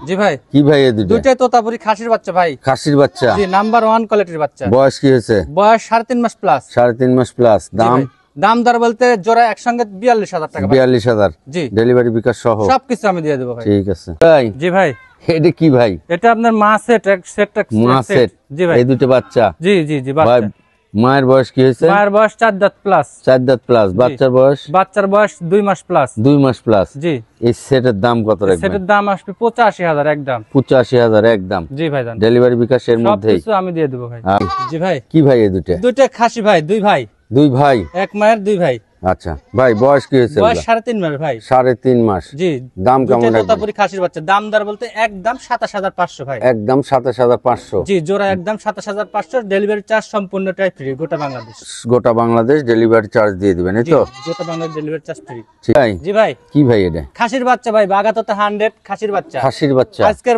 জি ভাই। কি ভাই এই দুটো? দুইটাই তোতাপুরি খাসির বাচ্চা ভাই। খাসির বাচ্চা? জি, নাম্বার 1 কোয়ালিটির বাচ্চা। বয়স কি হয়েছে? বয়স 3.5 মাস প্লাস। 3.5 মাস প্লাস। দাম? দাম দর বলতে জোড়া একসঙ্গে 42,000 টাকা। 42,000? জি। ডেলিভারি বিকাশ সহ সবকিছু আমি দিয়ে দেবো ভাই। ঠিক আছে ভাই। জি ভাই। এটা কি ভাই? এটা আপনার মা সেট মা সেট? জি ভাই। এই দুটো বাচ্চা? জি জি জি ভাই বাচ্চা। মায়ের বয়স কি হয়েছে? মায়ের বয়স 4 দাঁত প্লাস। 4 দাঁত প্লাস। বাচ্চার বয়স? বাচ্চার বয়স 2 মাস প্লাস। 2 মাস প্লাস। জি। এই সেটের দাম কত রাখবেন? সেটের দাম আসবে 85,000 একদম। 85,000 একদম? জি ভাই। জান ডেলিভারি বিকাশ এর মধ্যেই? সবকিছু আমি দিয়ে দেবো ভাই। জি ভাই। কি ভাই এই দুটো? দুইটা খাসি ভাই, দুই ভাই। দুই ভাই? এক মায়ের দুই ভাই। আচ্ছা ভাই, বয়স কি হয়েছে? বয়স 3.5 মাস ভাই। 3.5 মাস? জি। দাম কেমন রাখবেন? তোতাপুরি খাসির বাচ্চা। দাম দর বলতে একদম 27,500 ভাই। একদম 27,500? জি, জোড়া একদম 27,500। ডেলিভারি চার্জ সম্পূর্ণটাই ফ্রি, গোটা বাংলাদেশ। গোটা বাংলাদেশ ডেলিভারি চার্জ দিয়ে দিবেন, এই তো? গোটা বাংলাদেশ ডেলিভারি চার্জ ফ্রি। ভাই জি ভাই। কি ভাই এটা? খাসির বাচ্চা ভাই, বাগাতোতা 100 খাসির বাচ্চা। খাসির বাচ্চা? আজকের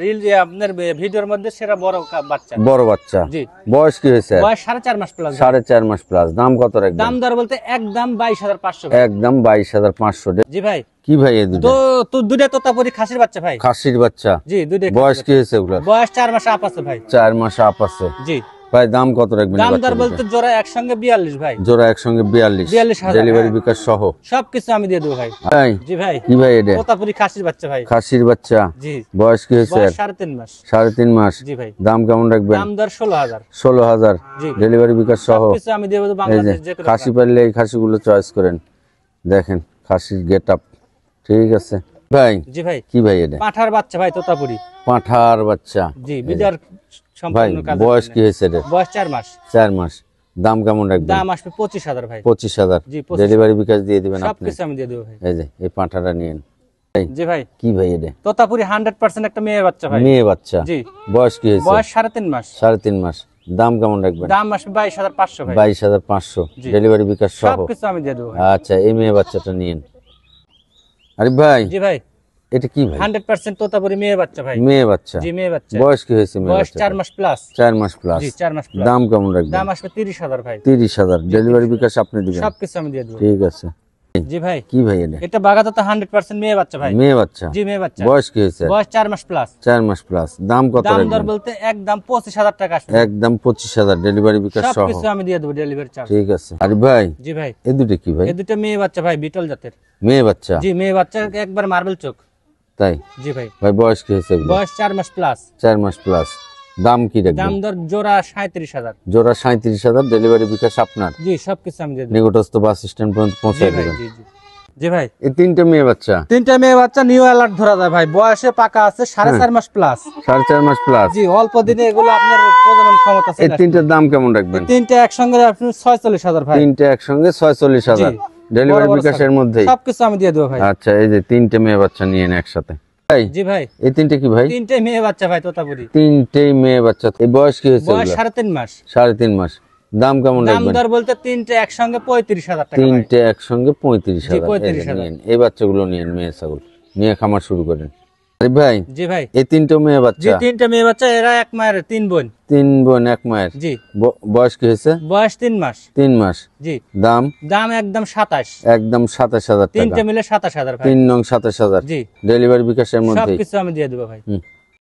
রিল আপনার ভিডিওর মধ্যে সেরা বড় বাচ্চা। বড় বাচ্চা? জি। বয়স কি হয়েছে? বয়স 4.5 মাস প্লাস। 4.5 মাস প্লাস। দাম কত রাখবেন? দাম দর বলতে একদম 22,500। একদম 22,500? জি ভাই। কি ভাই এই দুটো? তো দুইটা তোতাপুরি খাসির বাচ্চা ভাই। খাসির বাচ্চা? জি, দুইটা। বয়স কি হয়েছে ওগুলোর? বয়স 4 মাস আপ আছে ভাই। 4 মাস আপ আছে? জি ভাই। দাম কত রাখবেন? দাম দর বলতে জোড়া একসঙ্গে 42 ভাই। জোড়া একসঙ্গে 42,000? ডেলিভারি বিকাশ সহ সবকিছু আমি দিয়ে দেবো ভাই। ভাই। জি ভাই। কি ভাই এটা? তোতাপুরি খাসির বাচ্চা ভাই। খাসির বাচ্চা? জি। বয়স কি হয়েছে? বয়স 3.5 মাস। 3.5 মাস? জি ভাই। দাম কেমন রাখবেন? দাম দর 16,000। 16,000? জি। ডেলিভারি বিকাশ সহ সবকিছু আমি দিয়ে দেবো বাংলাদেশ যে কোনো। খাসি পারলে এই খাসিগুলো চয়েস করেন, দেখেন খাসির গেট আপ। ঠিক আছে ভাই। জি ভাই। কি ভাই এটা? পাঁঠার বাচ্চা ভাই, তোতাপুরি। পাঁঠার বাচ্চা? জি, বিদার ভাই সম্পূর্ণ কাজ। বয়স কি হয়েছে এটা? বয়স 4 মাস। 4 মাস? দাম কেমন রাখবেন? দাম আসবে 25,000 ভাই। 25,000? জি, 25,000। ডেলিভারি বিকাশ দিয়ে দিবেন আপনি? সবকিছু আমি দিয়ে দেবো ভাই। এই যে এই পাঁঠাটা নিয়েন। জি ভাই। কি ভাই এটা? তোতাপুরি 100% একটা মেয়ে বাচ্চা ভাই। মেয়ে বাচ্চা? জি। বয়স কি হয়েছে? বয়স 3.5 মাস। 3.5 মাস? দাম কেমন রাখবেন? দাম আসবে 22,500 ভাই। 22,500? ডেলিভারি বিকাশ সহ? সবকিছু আমি দিয়ে দেবো ভাই। আচ্ছা, এই মেয়ে বাচ্চাটা নিয়েন। আরে ভাই জি ভাই। এটা কি ভাই? 100% তোতাপুরি মেয়ে বাচ্চা ভাই। মেয়ে বাচ্চা? জি, মেয়ে বাচ্চা। বয়স কি হয়েছে মেয়ে বয়স বাচ্চা? 4 মাস প্লাস। 4 মাস প্লাস? জি, 4 মাস প্লাস। দাম কেমন রাখবেন? দাম আসবে 30,000 ভাই। 30,000? ডেলিভারি বিকাশ আপনি দিবেন? সবকিছু আমি দিয়ে দেবো। ঠিক আছে। জি ভাই। কি ভাই এটা? এটা বাগাতোতা 100% মেয়ে বাচ্চা ভাই। মেয়ে বাচ্চা? জি, মেয়ে বাচ্চা। বয়স কি হয়েছে? বয়স 4 মাস প্লাস। 4 মাস প্লাস? দাম কত দাম দর রাখবেন? বলতে একদম 25,000 টাকা আসবে। একদম 25,000? ডেলিভারি বিকাশ সহ? সবকিছু আমি দিয়ে দেবো ডেলিভারি চার্জ। ঠিক আছে। আরে ভাই জি ভাই। এই দুটো কি ভাই? এই দুটো মেয়ে বাচ্চা ভাই, বিটল জাতের। মেয়ে বাচ্চা? জি, মেয়ে বাচ্চা একবার মার্বেল চোখ। তাই? জি ভাই। ভাই বয়স কি হয়েছে এগুলো? বয়স 4 মাস প্লাস। 4 মাস প্লাস? দাম কি দাম রাখবেন? দর জোড়া 37,000। জোড়া 37,000? ডেলিভারি বিকাশ আপনার? জি, সবকিছু আমি দিয়ে দেবো। নিকটস্থ বাস স্ট্যান্ড পর্যন্ত জি পৌঁছে ভাই। দেবেন? জি জি। জি ভাই। এই তিনটে মেয়ে বাচ্চা? তিনটা মেয়ে বাচ্চা নিউ অ্যালার্ট ধরা যায় ভাই। বয়সে পাকা আছে 4.5 মাস প্লাস। 4.5 মাস প্লাস? জি, অল্প দিনে এগুলো আপনার প্রজনন ক্ষমতা আছে। এই তিনটের দাম কেমন রাখবেন? তিনটা একসঙ্গে আপনি 46,000 ভাই। তিনটে একসঙ্গে 46,000? জি। ডেলিভারি বড় বড় বিকাশের সাইজ। মধ্যেই? সবকিছু আমি দিয়ে দেবো ভাই। আচ্ছা, এই যে তিনটে মেয়ে বাচ্চা নিয়ে নেন একসাথে। ভাই জি ভাই। এই তিনটে কি ভাই? তিনটে মেয়ে বাচ্চা ভাই, তোতাপুরি। তিনটেই মেয়ে বাচ্চা? এই বয়স কি হয়েছে? বয়স 3.5 মাস। 3.5 মাস? দাম কেমন দাম রাখবেন? দর বলতে তিনটে একসঙ্গে 35,000 টাকা ভাই। তিনটে একসঙ্গে 35,000? জি, 35,000। নিন এই বাচ্চাগুলো নিন, মেয়ে ছাগল নিয়ে খামার শুরু করেন। আরে ভাই জি ভাই। এই তিনটে মেয়ে জি, বাচ্চা? তিনটে মেয়ে বাচ্চা, এরা এক মায়ের 3 বোন। 3 বোন 1 মায়ের? জি। বয়স কি হয়েছে? বয়স 3 মাস। 3 মাস? জি। দাম? দাম একদম 27। একদম 27,000 টাকা? তিনটে মিলে 27,000 ভাই। 3 নং 27,000? জি। ডেলিভারি বিকাশের মধ্যেই? সবকিছু আমি দিয়ে দেবো ভাই।